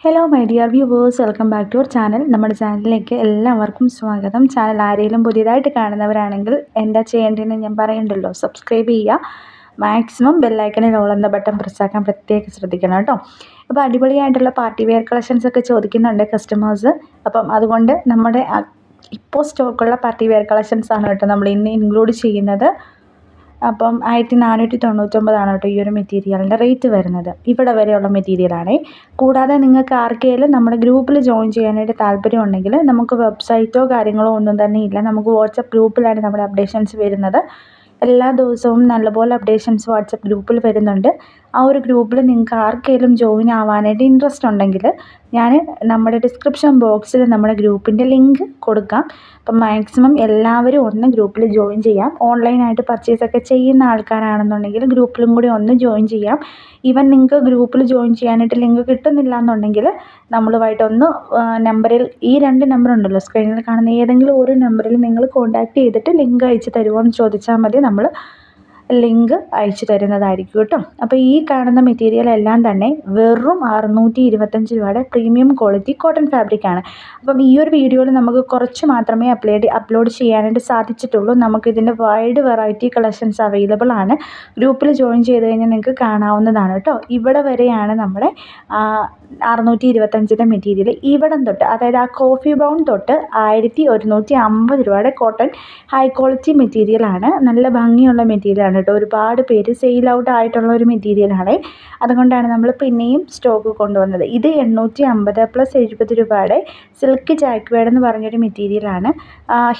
Hello my dear viewers, welcome back to our channel. നമ്മുടെ ചാനലിലേക്ക് എല്ലാവർക്കും സ്വാഗതം. ചാനൽ ആരെങ്കിലും പുതിയതായിട്ട് കാണുന്നവരാണെങ്കിൽ എന്താ ചെയ്യേണ്ടതെന്ന് ഞാൻ പറയണ്ടല്ലോ, സബ്സ്ക്രൈബ് ചെയ്യുക. മാക്സിമം ബെല്ലൈക്കണിൽ ഓൾ എന്ന ബട്ടൺ പ്രസ്സാക്കാൻ പ്രത്യേകം ശ്രദ്ധിക്കണം കേട്ടോ. അപ്പോൾ അടിപൊളിയായിട്ടുള്ള പാർട്ടി വെയർ കളക്ഷൻസ് ഒക്കെ ചോദിക്കുന്നുണ്ട് കസ്റ്റമേഴ്സ്. അപ്പം അതുകൊണ്ട് നമ്മുടെ ഇപ്പോൾ സ്റ്റോക്കുള്ള പാർട്ടി വെയർ കളക്ഷൻസ് ആണ് കേട്ടോ നമ്മൾ ഇന്ന് ഇൻക്ലൂഡ് ചെയ്യുന്നത്. അപ്പം 1499 കേട്ടോ ഈ ഒരു മെറ്റീരിയലിൻ്റെ റേറ്റ് വരുന്നത്. ഇവിടെ വരെയുള്ള മെറ്റീരിയലാണേ. കൂടാതെ നിങ്ങൾക്ക് ആർക്കെങ്കിലും നമ്മുടെ ഗ്രൂപ്പിൽ ജോയിൻ ചെയ്യാനായിട്ട് താല്പര്യം ഉണ്ടെങ്കിൽ നമുക്ക് വെബ്സൈറ്റോ കാര്യങ്ങളോ ഒന്നും തന്നെ ഇല്ല. നമുക്ക് വാട്സപ്പ് ഗ്രൂപ്പിലാണ് നമ്മുടെ അപ്ഡേഷൻസ് വരുന്നത്. എല്ലാ ദിവസവും നല്ലപോലെ അപ്ഡേഷൻസ് വാട്സപ്പ് ഗ്രൂപ്പിൽ വരുന്നുണ്ട്. ആ ഒരു ഗ്രൂപ്പിൽ നിങ്ങൾക്ക് ആർക്കെങ്കിലും ജോയിൻ ആവാനായിട്ട് ഇൻട്രസ്റ്റ് ഉണ്ടെങ്കിൽ ഞാൻ നമ്മുടെ ഡിസ്ക്രിപ്ഷൻ ബോക്സിൽ നമ്മുടെ ഗ്രൂപ്പിൻ്റെ ലിങ്ക് കൊടുക്കാം. അപ്പം മാക്സിമം എല്ലാവരും ഒന്ന് ഗ്രൂപ്പിൽ ജോയിൻ ചെയ്യാം. ഓൺലൈനായിട്ട് പർച്ചേസൊക്കെ ചെയ്യുന്ന ആൾക്കാരാണെന്നുണ്ടെങ്കിൽ ഗ്രൂപ്പിലും കൂടി ഒന്ന് ജോയിൻ ചെയ്യാം. ഈവൻ നിങ്ങൾക്ക് ഗ്രൂപ്പിൽ ജോയിൻ ചെയ്യാനായിട്ട് ലിങ്ക് കിട്ടുന്നില്ല എന്നുണ്ടെങ്കിൽ നമ്മളുമായിട്ടൊന്ന് നമ്പറിൽ ഈ 2 നമ്പർ ഉണ്ടല്ലോ സ്ക്രീനിൽ കാണുന്ന ഏതെങ്കിലും ഒരു നമ്പറിൽ നിങ്ങൾ കോൺടാക്റ്റ് ചെയ്തിട്ട് ലിങ്ക് അയച്ച് തരുമോ എന്ന് ചോദിച്ചാൽ മതി. നമ്മൾ ലിങ്ക് അയച്ചു തരുന്നതായിരിക്കും കേട്ടോ. അപ്പോൾ ഈ കാണുന്ന മെറ്റീരിയൽ എല്ലാം തന്നെ വെറും 625 രൂപയുടെ പ്രീമിയം ക്വാളിറ്റി കോട്ടൺ ഫാബ്രിക്കാണ്. അപ്പം ഈ ഒരു വീഡിയോയിൽ നമുക്ക് കുറച്ച് മാത്രമേ അപ്ലോഡ് ചെയ്യാനായിട്ട് സാധിച്ചിട്ടുള്ളൂ. നമുക്കിതിൻ്റെ വൈഡ് വെറൈറ്റി കളക്ഷൻസ് അവൈലബിൾ ആണ്. ഗ്രൂപ്പിൽ ജോയിൻ ചെയ്ത് കഴിഞ്ഞാൽ നിങ്ങൾക്ക് കാണാവുന്നതാണ് കേട്ടോ. ഇവിടെ വരെയാണ് നമ്മുടെ 625 മെറ്റീരിയൽ. ഇവിടം തൊട്ട്, അതായത് ആ കോഫി ബ്രൗൺ തൊട്ട് 1150 രൂപയുടെ കോട്ടൺ ഹൈ ക്വാളിറ്റി മെറ്റീരിയലാണ്. നല്ല ഭംഗിയുള്ള മെറ്റീരിയലാണ് കേട്ടോ. ഒരുപാട് പേര് സെയിൽ ഔട്ട് ആയിട്ടുള്ള ഒരു മെറ്റീരിയലാണ്. അതുകൊണ്ടാണ് നമ്മൾ പിന്നെയും സ്റ്റോക്ക് കൊണ്ടുവന്നത്. ഇത് 850 + 70 രൂപയുടെ സിൽക്ക് ജാക്വേഡ് എന്ന് പറഞ്ഞൊരു മെറ്റീരിയലാണ്.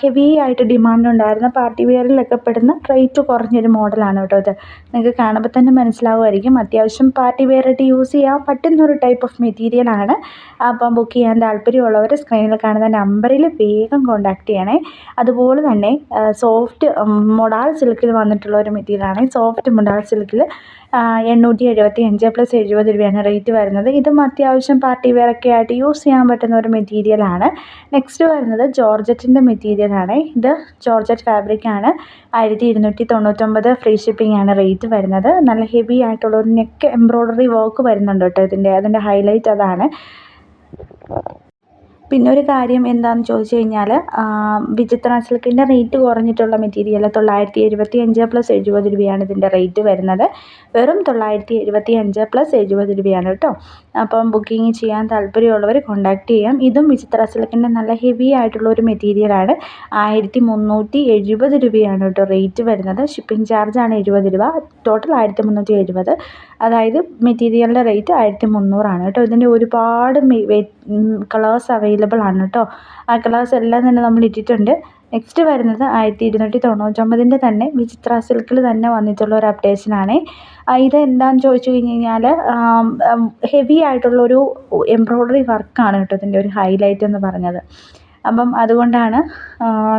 ഹെവി ആയിട്ട് ഡിമാൻഡ് ഉണ്ടായിരുന്ന പാർട്ടി വെയറിലൊക്കെ പെടുന്ന റേറ്റ് കുറഞ്ഞൊരു മോഡലാണ് കേട്ടോ ഇത്. നിങ്ങൾക്ക് കാണുമ്പോൾ തന്നെ മനസ്സിലാവുമായിരിക്കും. അത്യാവശ്യം പാർട്ടി വെയറായിട്ട് യൂസ് ചെയ്യാൻ പറ്റുന്നൊരു ടൈപ്പ് ഓഫ് മെറ്റീരിയലാണ്. അപ്പം ബുക്ക് ചെയ്യാൻ താല്പര്യമുള്ളവർ സ്ക്രീനിൽ കാണുന്ന നമ്പറിൽ വേഗം കോൺടാക്റ്റ് ചെയ്യണേ. അതുപോലെ തന്നെ സോഫ്റ്റ് മൊഡാൾ സിൽക്കിൽ വന്നിട്ടുള്ള ഒരു മെറ്റീരിയലാണ്. സോഫ്റ്റ് മൊഡാൾ സിൽക്കിൽ 875 + 70 രൂപയാണ് റേറ്റ് വരുന്നത്. ഇതും അത്യാവശ്യം പാർട്ടി വെയറൊക്കെ ആയിട്ട് യൂസ് ചെയ്യാൻ പറ്റുന്ന ഒരു മെറ്റീരിയലാണ്. നെക്സ്റ്റ് വരുന്നത് ജോർജറ്റിൻ്റെ മെറ്റീരിയലാണ്. ഇത് ജോർജറ്റ് ഫാബ്രിക്കാണ്. 1299 ഫ്രീ ഷിപ്പിംഗ് ആണ് റേറ്റ് വരുന്നത്. നല്ല ഹെവി ആയിട്ടുള്ള ഒരു നെക്ക് എംബ്രോയ്ഡറി വർക്ക് വരുന്നുണ്ട് കേട്ടോ അതിൻ്റെ ഹൈലൈറ്റ് അതാണ്. പിന്നെ ഒരു കാര്യം എന്താണെന്ന് ചോദിച്ചു കഴിഞ്ഞാൽ വിചിത്ര സിൽക്കിൻ്റെ റേറ്റ് കുറഞ്ഞിട്ടുള്ള മെറ്റീരിയൽ 975 + 70 രൂപയാണ് ഇതിൻ്റെ റേറ്റ് വരുന്നത്. വെറും 975 + 70 രൂപയാണ് കേട്ടോ. അപ്പം ബുക്കിംഗ് ചെയ്യാൻ താല്പര്യമുള്ളവർ കോൺടാക്റ്റ് ചെയ്യാം. ഇതും വിചിത്ര സിൽക്കിൻ്റെ നല്ല ഹെവി ആയിട്ടുള്ള ഒരു മെറ്റീരിയലാണ്. 1370 രൂപയാണ് കേട്ടോ റേറ്റ് വരുന്നത്. ഷിപ്പിംഗ് ചാർജാണ് 70 രൂപ. ടോട്ടൽ 1370. അതായത് മെറ്റീരിയലിൻ്റെ റേറ്റ് 1300 കേട്ടോ. ഇതിൻ്റെ ഒരുപാട് കളേഴ്സ് അവൈലബിൾ ആണ് കേട്ടോ. ആ കളേഴ്സ് എല്ലാം തന്നെ നമ്മൾ ഇട്ടിട്ടുണ്ട്. നെക്സ്റ്റ് വരുന്നത് 1299 തന്നെ വിചിത്ര സിൽക്കിൽ തന്നെ വന്നിട്ടുള്ള ഒരു അപ്ഡേഷനാണ്. ഇത് എന്താണെന്ന് ചോദിച്ചു കഴിഞ്ഞാൽ ഹെവി ആയിട്ടുള്ളൊരു എംബ്രോയ്ഡറി വർക്കാണ് കേട്ടോ ഇതിൻ്റെ ഒരു ഹൈലൈറ്റ് എന്ന് പറഞ്ഞത്. അപ്പം അതുകൊണ്ടാണ്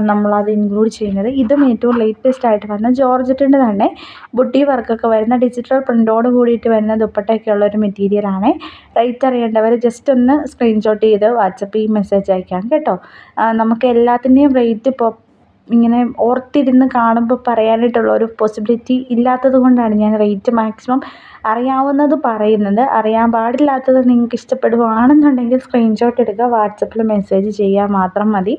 നമ്മളത് ഇൻക്ലൂഡ് ചെയ്യുന്നത്. ഇതും ഏറ്റവും ലേറ്റസ്റ്റ് ആയിട്ട് വന്ന ജോർജറ്റിൻ്റെ തന്നെ ബുട്ടി വർക്കൊക്കെ വരുന്ന ഡിജിറ്റൽ പ്രിൻ്റോട് കൂടിയിട്ട് വരുന്ന ദുപ്പട്ടയൊക്കെ ഉള്ളൊരു മെറ്റീരിയലാണ്. റേറ്റ് അറിയേണ്ടവർ ജസ്റ്റ് ഒന്ന് സ്ക്രീൻഷോട്ട് ചെയ്ത് വാട്സപ്പിൽ മെസ്സേജ് അയക്കാം കേട്ടോ. നമുക്ക് എല്ലാത്തിൻ്റെയും റേറ്റ് ഇപ്പോൾ ഇങ്ങനെ ഓർത്തിരുന്ന് കാണുമ്പോൾ പറയാനായിട്ടുള്ള ഒരു പോസിബിലിറ്റി ഇല്ലാത്തത് കൊണ്ടാണ് ഞാൻ റേറ്റ് മാക്സിമം അറിയാവുന്നത് പറയുന്നത്. അറിയാൻ പാടില്ലാത്തത് നിങ്ങൾക്ക് ഇഷ്ടപ്പെടുകയാണെന്നുണ്ടെങ്കിൽ സ്ക്രീൻഷോട്ട് എടുക്കുക, വാട്സപ്പിൽ മെസ്സേജ് ചെയ്യാൻ മാത്രം മതി.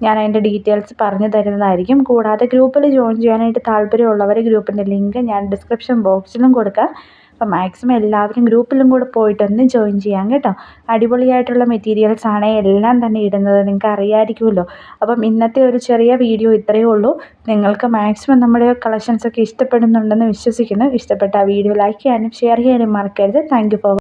ഞാൻ അതിൻ്റെ ഡീറ്റെയിൽസ് പറഞ്ഞു തരുന്നതായിരിക്കും. കൂടാതെ ഗ്രൂപ്പിൽ ജോയിൻ ചെയ്യാനായിട്ട് താല്പര്യമുള്ളവർ ഗ്രൂപ്പിൻ്റെ ലിങ്ക് ഞാൻ ഡിസ്ക്രിപ്ഷൻ ബോക്സിലും കൊടുക്കാം. അപ്പം മാക്സിമം എല്ലാവരും ഗ്രൂപ്പിലും കൂടെ പോയിട്ടൊന്ന് ജോയിൻ ചെയ്യാം കേട്ടോ. അടിപൊളിയായിട്ടുള്ള മെറ്റീരിയൽസ് ആണ് എല്ലാം തന്നെ ഇടുന്നത്, നിങ്ങൾക്ക് അറിയാമായിരിക്കുമല്ലോ. അപ്പം ഇന്നത്തെ ഒരു ചെറിയ വീഡിയോ ഇത്രയേ ഉള്ളൂ. നിങ്ങൾക്ക് മാക്സിമം നമ്മുടെ കളക്ഷൻസൊക്കെ ഇഷ്ടപ്പെടുന്നുണ്ടെന്ന് വിശ്വസിക്കുന്നു. ഇഷ്ടപ്പെട്ട വീഡിയോ ലൈക്ക് ചെയ്യാനും ഷെയർ ചെയ്യാനും മറക്കരുത്. Thank you for